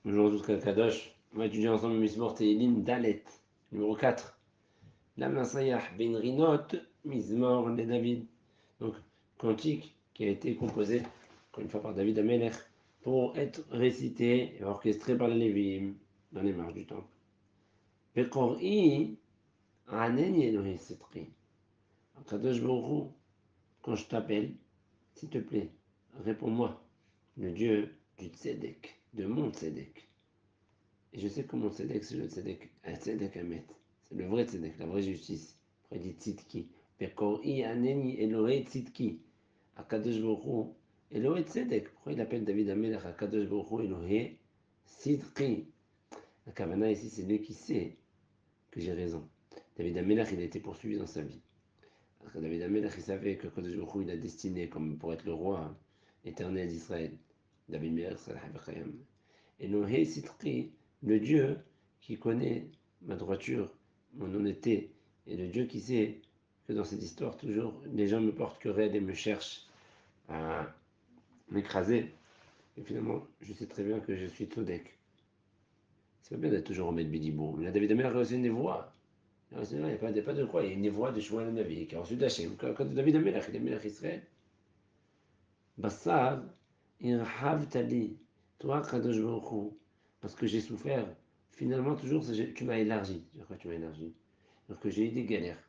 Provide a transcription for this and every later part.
Bonjour tout Kadosh. On va étudier ensemble Mismor Teilim Dalet, numéro 4. La Masayah Ben Rinot, Mismor le David. Donc, cantique qui a été composé, encore une fois, par David Amelech, pour être récité et orchestré par les Lévim dans les marches du temple. Pekor'i, Aneni Elohe Setri. Kadosh Baruch, quand je t'appelle, s'il te plaît, réponds-moi, le Dieu du Tzedek, de mon Tzedek. Et je sais que mon tzedek, c'est le tzedek, un tzedek Hamet. C'est le vrai tzedek, la vraie justice. Après, il dit tzidki. Pekori aneni Elohei tzidki. Akadosh Baruch Elohei tzedek. Pourquoi il appelle David Amelech Akadosh Baruch Elohei tzidki? La Kavana ici, c'est lui qui sait que j'ai raison. David Amelech, il a été poursuivi dans sa vie. Parce que David Amelech, il savait que Akadosh Baruch il a destiné comme pour être le roi éternel d'Israël. David Amelech, c'est la Elohei tzidki, le Dieu qui connaît ma droiture, mon honnêteté, et le Dieu qui sait que dans cette histoire, toujours, les gens me portent querelle et me cherchent à m'écraser. Et finalement, je sais très bien que je suis Tzodek. C'est pas bien d'être toujours en maître Bidibourg. Mais là, David Amer a reçu une névoie. Il n'y a pas de quoi. Il y a une névoie de Shmuel Navi qui a reçu d'Hachem. Quand David Amer, il est Melech Israël. Bassar, Irhav Tali, toi, Kadosh Baruch Hu, parce que j'ai souffert. Finalement, toujours, tu m'as élargi. Je crois que tu m'as élargi. Donc, j'ai eu des galères.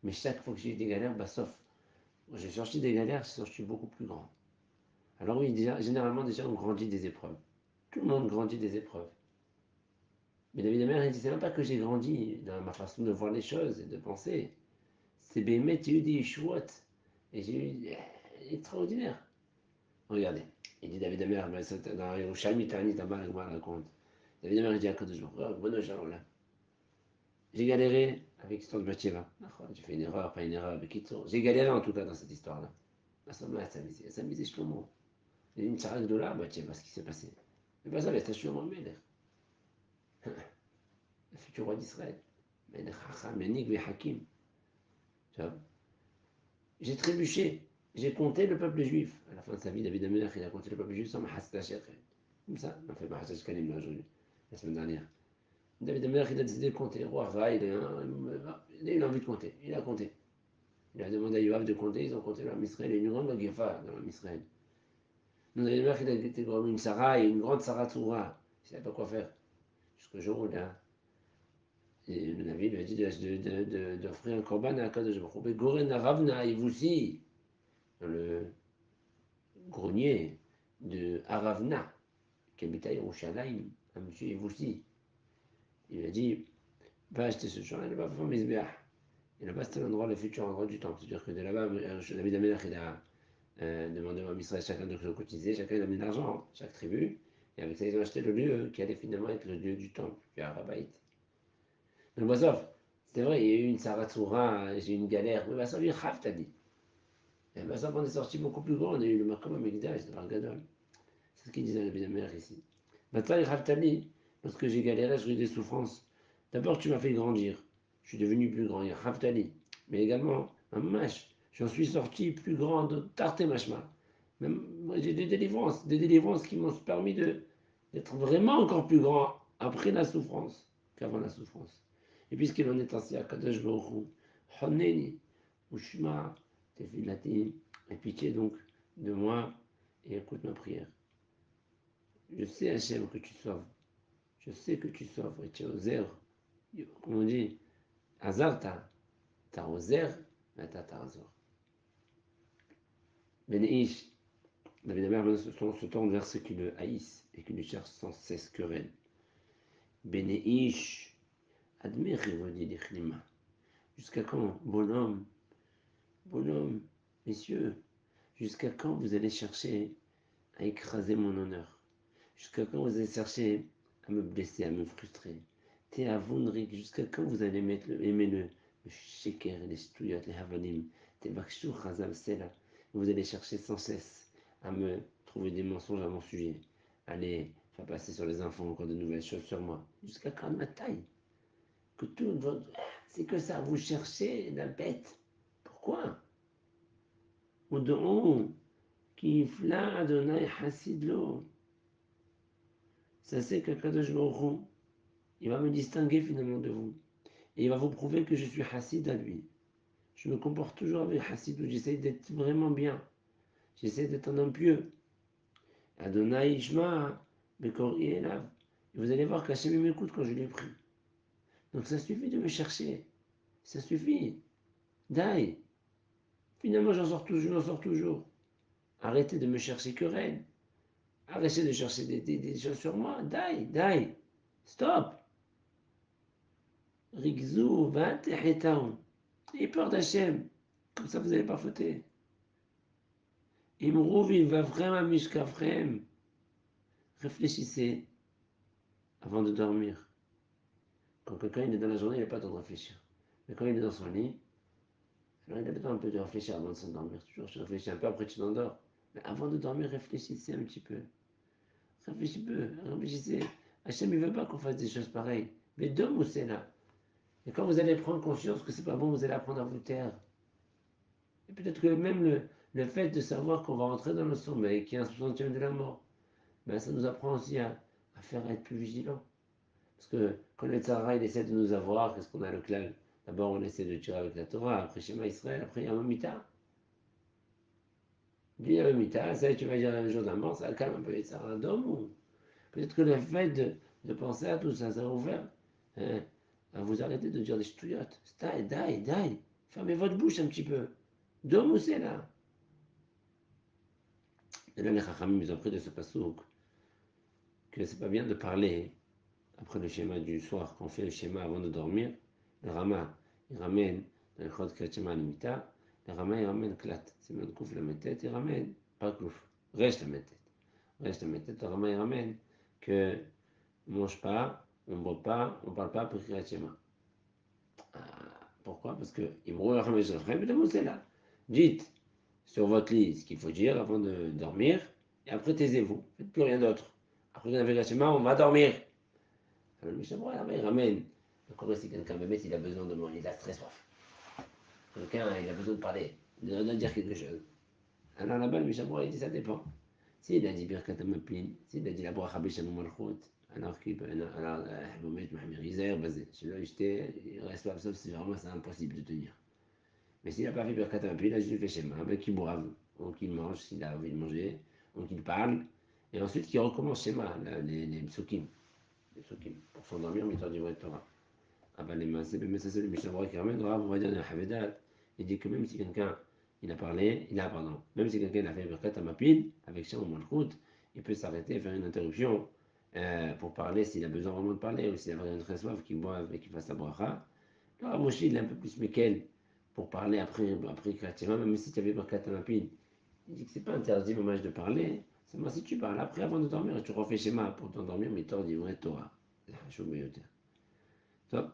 Mais chaque fois que j'ai eu des galères, bah, sauf, j'ai sorti des galères, j'ai sorti beaucoup plus grand. Alors oui, généralement, déjà, on grandit des épreuves. Tout le monde grandit des épreuves. Mais David Amer, il dit, c'est même pas que j'ai grandi dans ma façon de voir les choses et de penser. C'est Bémet, j'ai eu des chouettes. Et j'ai eu extraordinaire. Regardez, il dit David Amer, dans Yerushalmi Tani, là-bas, il raconte. David Amer, il dit à Kadosh Baruch, j'ai galéré avec l'histoire de Bathsheba. J'ai fait une erreur, pas une erreur, mais Kitso. J'ai galéré en tout cas dans cette histoire-là. Elle s'est mise Shlomo. Il y a une tsara de là, Bathsheba, ce qui s'est passé. Mais pas ça, mais c'est Shlomo Melech, le futur roi d'Israël. Melech Hacham, Menik, Hakim. J'ai trébuché, j'ai compté le peuple juif. À la fin de sa vie, David Amelech, il a compté le peuple juif sans Mahastasher. Comme ça, on a fait Mahastasher Kalim là aujourd'hui, la semaine dernière. David Amelech, il a décidé de compter. Roi Ra, il a envie de compter. Il a compté. Il a demandé à Yoav de compter, ils ont compté l'homme Israël, et une grande Magefa dans l'homme Israël. Nous avons dit qu'il a été comme une Sarah et une grande Sarah Tsoura. Il ne savait pas quoi faire. Jusqu'au jour où là, et le Navi lui a dit d'offrir un korban à Akadosh Baruch Hu. Goren Aravna, Ivoussi, dans le grenier de Aravna, qui habitait à Yerushalayim, à M. Ivoussi. Il lui a dit, va acheter ce champ, et là-bas, va faire Mizbeach. Et là-bas, c'était l'endroit, le futur endroit du temple. C'est-à-dire que de là-bas, David Amelech, il a demandé à Israël chacun de cotiser, chacun il a mis de l'argent, chaque tribu, et avec ça ils ont acheté le lieu qui allait finalement être le lieu du temple, puis Arabaït. Donc Basov, c'était vrai, il y a eu une Saratsura, j'ai eu une galère, mais Basov, il Rav t'as dit. Et Basov, on est sorti beaucoup plus grand, on a eu le Makom Amigdash, de Bargadol. C'est ce qu'il disait à la mère ici. Maintenant, il Rav t'as dit, lorsque j'ai galéré, j'ai eu des souffrances. D'abord, tu m'as fait grandir, je suis devenu plus grand, il Rav t'as dit. Mais également, un mâche, j'en suis sorti plus grand de Tarté Machma. Même, j'ai des délivrances qui m'ont permis d'être vraiment encore plus grand après la souffrance qu'avant la souffrance. Et puisqu'il en est ainsi à Kadosh Baruch Hu, Honeni, Ushma, Tefilati, aie pitié donc de moi et écoute ma prière. Je sais, Hachem, que tu sauves. Je sais que tu sauves et tu es oser. Comme on dit, Hazarta, t'as oser, mais t'as Azor. Ben Ish, David Amer se tourne vers ceux qui le haïssent et qui lui cherchent sans cesse querelle. Beneish, admet Révodi l'Ichlima. Jusqu'à quand, bonhomme, messieurs, jusqu'à quand vous allez chercher à écraser mon honneur? Jusqu'à quand vous allez chercher à me blesser, à me frustrer? T'es à Vundrik, jusqu'à quand vous allez aimer le sheker, les stouyot, les havanim, t'es bakshu, chazal, sela. Vous allez chercher sans cesse à me trouver des mensonges à mon sujet. Allez faire passer sur les enfants encore de nouvelles choses sur moi. Jusqu'à quand ma taille? Que tout votre... C'est que ça, vous cherchez la bête. Pourquoi? Ud'u, ki yifla Adonai hasidlo. ça c'est qu'Akadosh Baruch Hu, il va me distinguer finalement de vous. Et il va vous prouver que je suis Hassid à lui. Je me comporte toujours avec Hassid, où j'essaie d'être vraiment bien. J'essaie d'être un homme pieux. Adonai Ishma, Bekori Elav. Et vous allez voir qu'Hachem m'écoute quand je lui prie. Donc ça suffit de me chercher. Ça suffit. Dai. Finalement, j'en sors toujours, j'en sors toujours. Arrêtez de me chercher querelle. Arrêtez de chercher des choses sur moi. Dai, dai. Stop. Rigzou, va tehetaon. Ayez peur d'Hachem. Comme ça, vous n'allez pas fauter. Imrouvi va vraiment mishkafrem. Réfléchissez avant de dormir. Quand quelqu'un est dans la journée, il n'a pas le temps de réfléchir. Mais quand il est dans son lit, alors il a besoin un peu de réfléchir avant de s'endormir. Toujours, je réfléchis un peu, après tu t'endors. Mais avant de dormir, réfléchissez un petit peu. Réfléchissez. Hachem, il ne veut pas qu'on fasse des choses pareilles. Mais d'homme où c'est là. Et quand vous allez prendre conscience que c'est pas bon, vous allez apprendre à vous taire. Et peut-être que même le fait de savoir qu'on va rentrer dans le sommeil, qu'il y a un 60e de la mort, ben ça nous apprend aussi à faire être plus vigilants. Parce que quand le Tzara, il essaie de nous avoir, qu'est-ce qu'on a le klal? D'abord, on essaie de tirer avec la Torah, après Shema Israël, après Yamamita. Du Yamamita, ça tu vas dire le jour de la mort, ça calme un peu les Tzara d'homme. Ou peut-être que le fait de penser à tout ça, ça va vous faire hein, à vous arrêter de dire des ch'touillottes. Stai, dai, dai. Fermez votre bouche un petit peu. D'homme ou c'est là? Et là, les Chachamim, ils ont pris de ce passouk que c'est pas bien de parler après le schéma du soir, quand on fait le schéma avant de dormir. Le Rama, il ramène dans le Chod Klat Shema Limita, le Rama, il ramène Klat, c'est même Kouf la tête, il ramène, pas Kouf, reste la tête. Reste la tête, le Rama, il ramène que on ne mange pas, on ne boit pas, on ne parle pas après Klat Shema. Pourquoi? Parce que Imrou Rama, c'est là. Dites sur votre lit ce qu'il faut dire avant de dormir, et après taisez-vous, faites plus rien d'autre. Après qu'on a fait Klat Shema, on va dormir. Le Mishabra, il ramène. Encore si quelqu'un me met, il a besoin de manger, il a très soif. Quelqu'un, il a besoin de parler, de dire quelque chose. Alors là-bas, le Mishabra, il dit ça dépend. S'il a dit Birkat Amapin, s'il a dit la Bracha Bishamou Malchut, alors qu'il peut, alors, Mohamed Mohamed Rizer, basé. Celui-là, il reste pas, sauf si vraiment c'est impossible de tenir. Mais s'il n'a pas fait Birkat Amapin, il a juste fait Shema, ben qu'il boive, ou qu'il mange s'il a envie de manger, ou qu'il parle, et ensuite qu'il recommence Shema, les psukim. Les psukim, pour s'endormir, mais il dit Torah. Ah ben les massés, mais ça c'est le Mishnah qui ramène, on va dire un Havedat. Il dit que même si quelqu'un, il a parlé, il a, pardon, même si quelqu'un a fait Birkat Amapin, avec Shem ou Malchut, il peut s'arrêter et faire une interruption pour parler s'il a besoin vraiment de parler, ou s'il a vraiment très soif, qu'il boive et qu'il fasse la bracha. Le Rav Moshe, il est un peu plus Mekel pour parler après Kriyat même si tu avais Birkat Amapin. Il dit que c'est pas interdit, hommage de parler, seulement si tu parles après avant de dormir, tu refais schéma pour t'endormir, mais tu dis vrai Torah. Top.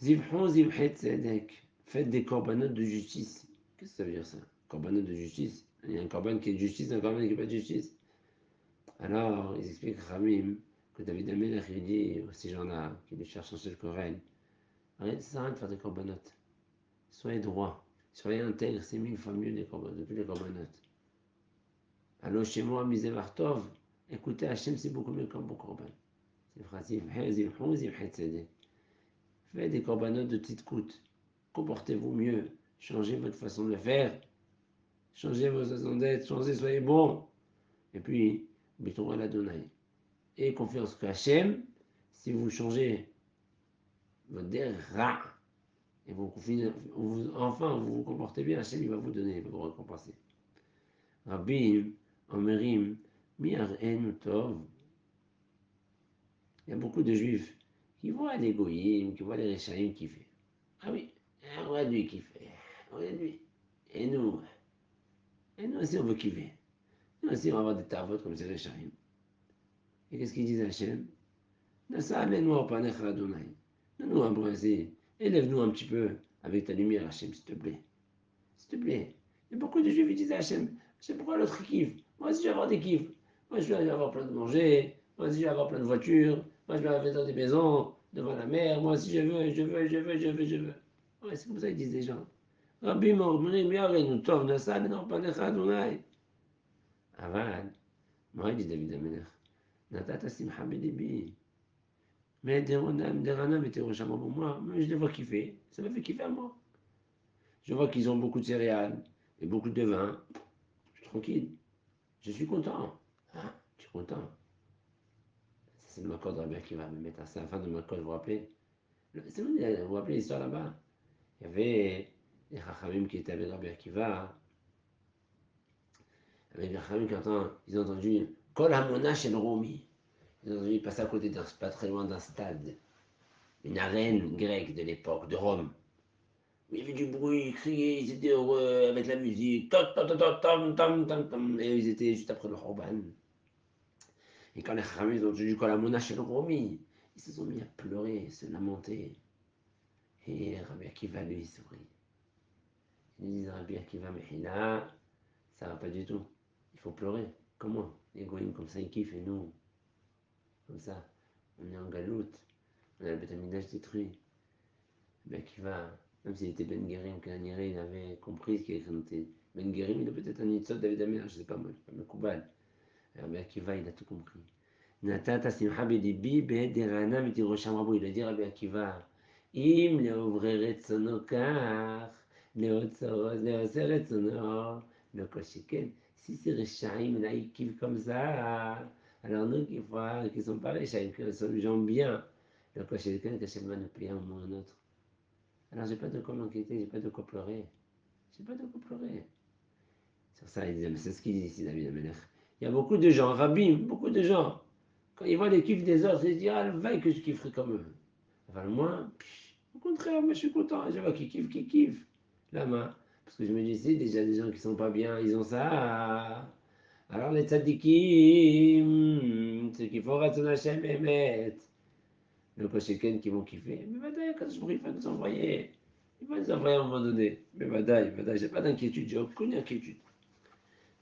Zivhon, zivhet, tzedek. Faites des corbanotes de justice. Qu'est-ce que ça veut dire ça? Corbanote de justice. Il y a un corban qui est de justice, un corban qui n'est pas de justice. Alors, ils expliquent Ramim que David Amelech, il dit à ces gens-là qui lui cherchent un le Koren, arrêtez ça de faire des corbanotes. Soyez droits. Soyez intègres, c'est 1000 fois mieux des corbanotes, depuis les corbanotes. Alors, chez moi, misé Martov, écoutez Hachem, c'est beaucoup mieux qu'un bon corban. C'est le phrase zivhon, zivhet, tzedek. Faites des corbanotes de petite coûte. Comportez-vous mieux. Changez votre façon de le faire. Changez vos façons d'être. Changez, soyez bon. Et puis, mettons à la Donaï. Et confiance qu'Hachem, si vous changez votre ra et enfin vous vous comportez bien, Hachem il va vous donner, il va vous récompenser. Rabbi, Omerim, Miar En Tov. Il y a beaucoup de juifs qui voient les goyim, qui voient les réchaïm qui fait. Ah oui, regarde lui qui fait. Regarde lui. Et nous, aussi on veut kiffer. Nous aussi on va avoir des tavotes comme c'est les Réchaïm. Et qu'est-ce qu'ils disent à Hachem? Nous un peu ainsi. Élève-nous un petit peu avec ta lumière, Hachem, s'il te plaît. S'il te plaît. Il y a beaucoup de juifs qui disent à Hachem, c'est pourquoi l'autre kiffe. Moi aussi je vais avoir des kiffs. Moi je vais avoir plein de manger. Moi aussi je vais avoir plein de voitures. Moi je vais avoir dans des maisons, devant la mer. Moi aussi je veux. Ouais, c'est comme ça qu'ils disent les gens. Rabbi m'omrim yarenu tov nasal non panecha Adonai. Aval, moi dit David Amelech. Natata simcha belibi. Mais des ranam et des rocham pour moi, mais je les vois kiffer. Ça me fait kiffer à moi. Je vois qu'ils ont beaucoup de céréales et beaucoup de vin. Je suis tranquille. Je suis content. Ah, je suis content. C'est le Makod Rabbi Akiva. Mais mettre à la fin de Makod, vous vous rappelez? C'est vrai, vous vous rappelez l'histoire là-bas? Il y avait les Chachamim qui étaient avec Rabbi Akiva. Avec les Chachamim ils ont entendu Kol Hamona Shel Romi. Ils ont entendu passer à côté pas très loin d'un stade. Une arène grecque de l'époque, de Rome. Il y avait du bruit, ils criaient, ils étaient heureux avec la musique. Et ils étaient juste après le Khorban. Et quand les Chachamim ont entendu Kol Hamona Shel Romi, ils se sont mis à pleurer, se lamenter. Et Rabbi Akiva, lui, il sourit. Ils disent Rabbi Akiva, mais là, ça va pas du tout. Il faut pleurer. Comment? Les goïms comme ça, ils kiffent et nous, comme ça, on est en galoute. On a le bétaminage détruit. Rabbi Akiva, même s'il était Ben Guérim, qu'Aniré, il avait compris ce qu'il était. Ben Guérim, il a peut-être un Nitzot David Amer, je sais pas moi, pas Mekoubal. Rabbi Akiva, il a tout compris. Natata simcha belibi be'ed derana mitirosham rabo. Il a dit Rabbi Akiva, im leovreret sono kach, leoser et sono, le koshiken. Si c'est Rechaim, là, ils kiffent comme ça, alors nous qui sont pas Rechaim, qui sont des gens bien, le koshiken, que va nous payer un moment ou un autre. Alors j'ai pas de quoi m'inquiéter, j'ai pas de quoi pleurer. J'ai pas de quoi pleurer. Sur ça, il disait, mais c'est ce qu'il dit ici, David Amelech. Il y a beaucoup de gens, Rabim, beaucoup de gens. Quand ils voient les kiffs des autres, ils se disent, ah, le vaille que je kifferais comme eux. Enfin, moi, au contraire, moi je suis content. Je vois qu'ils kiffent, qu'ils kiffent. Là-bas. Parce que je me dis, c'est déjà des gens qui sont pas bien, ils ont ça. Alors les tzadikim, ceux qui font Ratzon Hashem Emet, le Kosheken qui vont kiffer. Mais Vadaï, quand je il va nous envoyer. Il va nous envoyer à un moment donné. Mais Vadaï, j'ai pas d'inquiétude, j'ai aucune inquiétude.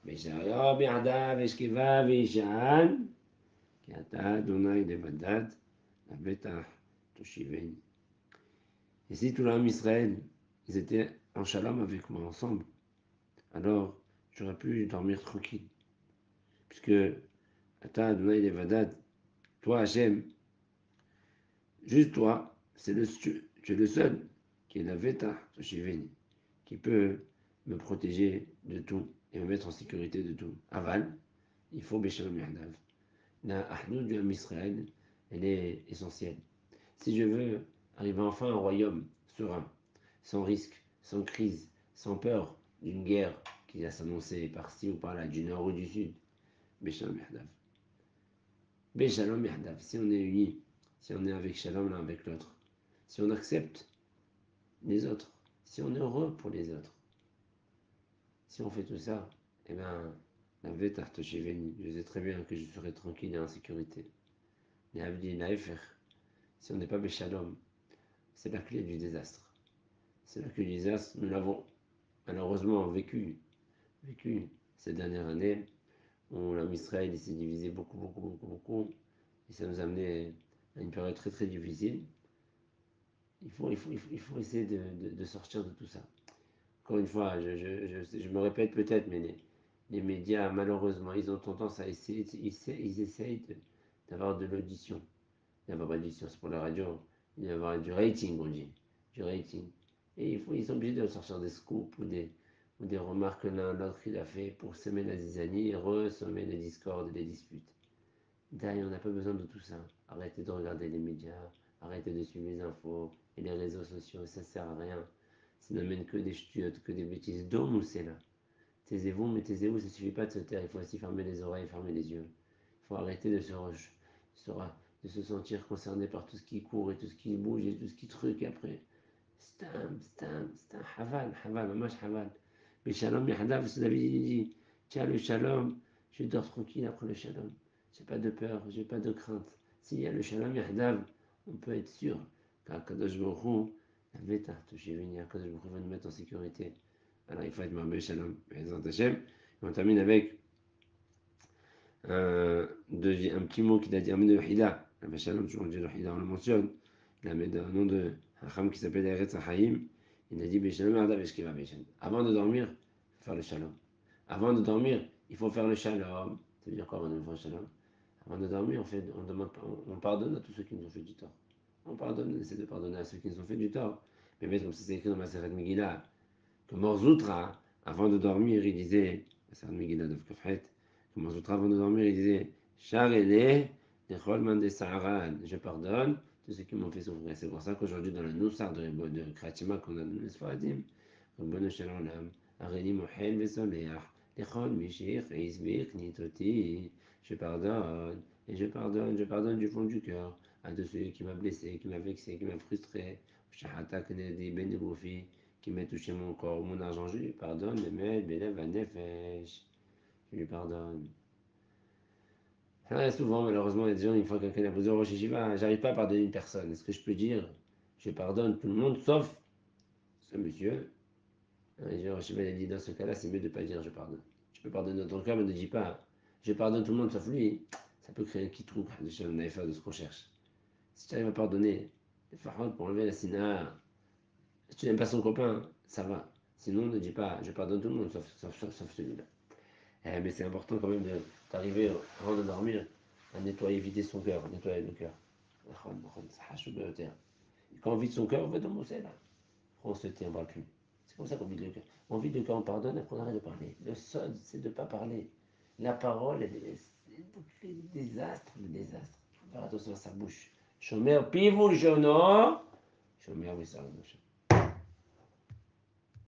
Mais j'ai rien, Merda, Veshkeva, Veshan. כי אתה אדוני לבדד, לבטח תושיבני. Et si tout l'homme Israël, ils étaient en shalom avec moi ensemble, alors j'aurais pu dormir tranquille. Puisque Ata Adonai Levadad, toi Hachem, juste toi, tu es le seul qui est la Veta Toshiveni, qui peut me protéger de tout et me mettre en sécurité de tout. Aval, il faut Beshalom Yahdav. La Ahnoud du Ham Israël, elle est essentielle. Si je veux arriver enfin à un royaume serein, sans risque, sans crise, sans peur d'une guerre qui va s'annoncer par-ci ou par-là, du nord ou du sud, Béchalom Yahdav. Béchalom Yahdav, si on est unis, si on est avec Shalom l'un avec l'autre, si on accepte les autres, si on est heureux pour les autres, si on fait tout ça, eh bien, la Vétartoshiveni, je sais très bien que je serai tranquille et en sécurité. Mais Avdi Naefer, si on n'est pas Béchalom, c'est la clé du désastre. C'est la clé du désastre, nous l'avons malheureusement vécu ces dernières années, où l'homme Israël s'est divisé beaucoup, et ça nous a amené à une période très très difficile. Il faut essayer de sortir de tout ça. Encore une fois, je me répète peut-être, mais les médias, malheureusement, ils ont tendance à essayer, ils essayent d'avoir de l'audition. D'avoir pas d'audition, c'est pour la radio, d'avoir du rating, on dit, du rating. Et ils sont obligés de sortir des scoops ou des remarques que l'un l'autre il a fait pour semer la zizanie et ressemer les discordes et les disputes. D'ailleurs, on n'a pas besoin de tout ça. Arrêtez de regarder les médias, arrêtez de suivre les infos et les réseaux sociaux, ça sert à rien. Ça n'amène que des ch'tiotes, que des bêtises. Dôme ou c'est là. Taisez-vous, mais taisez-vous, ça ne suffit pas de se taire, il faut aussi fermer les oreilles, fermer les yeux. Il faut arrêter de se sentir concerné par tout ce qui court et tout ce qui bouge et tout ce qui truc après. Stam, haval, mamash haval. Mais shalom yahdav, c'est David il dit, tiens le shalom, je dors tranquille après le shalom. J'ai pas de peur, j'ai pas de crainte. S'il y a le shalom yahdav, on peut être sûr qu'Akadosh Baruch Hu, la veta, Toshivini, Akadosh Baruch Hu va nous mettre en sécurité. Alors il faut être marbe shalom, Bezrat Hashem. Et on termine avec un petit mot qu'il a dit, Amen de Hida. Le shalom, toujours on dit le Hida, on le mentionne. Il a mis un nom de Hacham qui s'appelle Eretz Haïm. Il a dit Beshalom Arda Beshkiva Beshalom. Avant de dormir, il faut faire le shalom. Avant de dormir, il faut faire le shalom. Ça veut dire quoi avant de faire le shalom? Avant de dormir, on pardonne à tous ceux qui nous ont fait du tort. On pardonne, on essaie de pardonner à ceux qui nous ont fait du tort. Mais même comme c'est écrit dans ma Maseret Megillah, que Morzoutra, avant de dormir, il disait, Maseret Megillah de Kafret, que Morzoutra, avant de dormir, il disait, Charele, Nechol Mande Saharan, je pardonne tous ceux qui m'ont fait souffrir. C'est pour ça qu'aujourd'hui, dans le Noussar de Kratima qu'on a dans les Sfaradim, Rabbeinu Shalom, Areni Mohel Vesoleach, Nechol Mishich, Eizbich, Nitoti, je pardonne, et je pardonne du fond du cœur à tous ceux qui m'a blessé, qui m'a vexé, qui m'a frustré, Shahata Knedi Ben Goufi, qui m'a touché mon corps, mon argent, je lui pardonne, Mehmed, Belev, Nefesh, je lui pardonne. Ça arrive souvent, malheureusement, il y a des gens, une fois que quelqu'un a posé au Rosh Hashiva, j'arrive pas à pardonner une personne. Est-ce que je peux dire, je pardonne tout le monde, sauf ce monsieur? Et le Rosh Hashiva a dit, dans ce cas-là, c'est mieux de ne pas dire je pardonne. Tu peux pardonner dans ton cœur, mais ne dis pas, je pardonne tout le monde sauf lui. Ça peut créer un quitrouk de ce qu'on cherche. Si tu arrives à pardonner, pour enlever la sina, si tu n'aimes pas son copain, ça va. Sinon, ne dis pas, je pardonne tout le monde sauf celui-là. Mais c'est important quand même d'arriver, avant de dormir, à nettoyer, vider son cœur, nettoyer le cœur. Quand on vide son cœur, on va dans mon là. On se tiendra plus. C'est comme ça qu'on vide le cœur. On vide le cœur, on pardonne, après on arrête de parler. Le sol, c'est de ne pas parler. La parole, c'est le désastre, le désastre. Il faut faire attention à sa bouche. Shomer pivul jono, shomer visarno.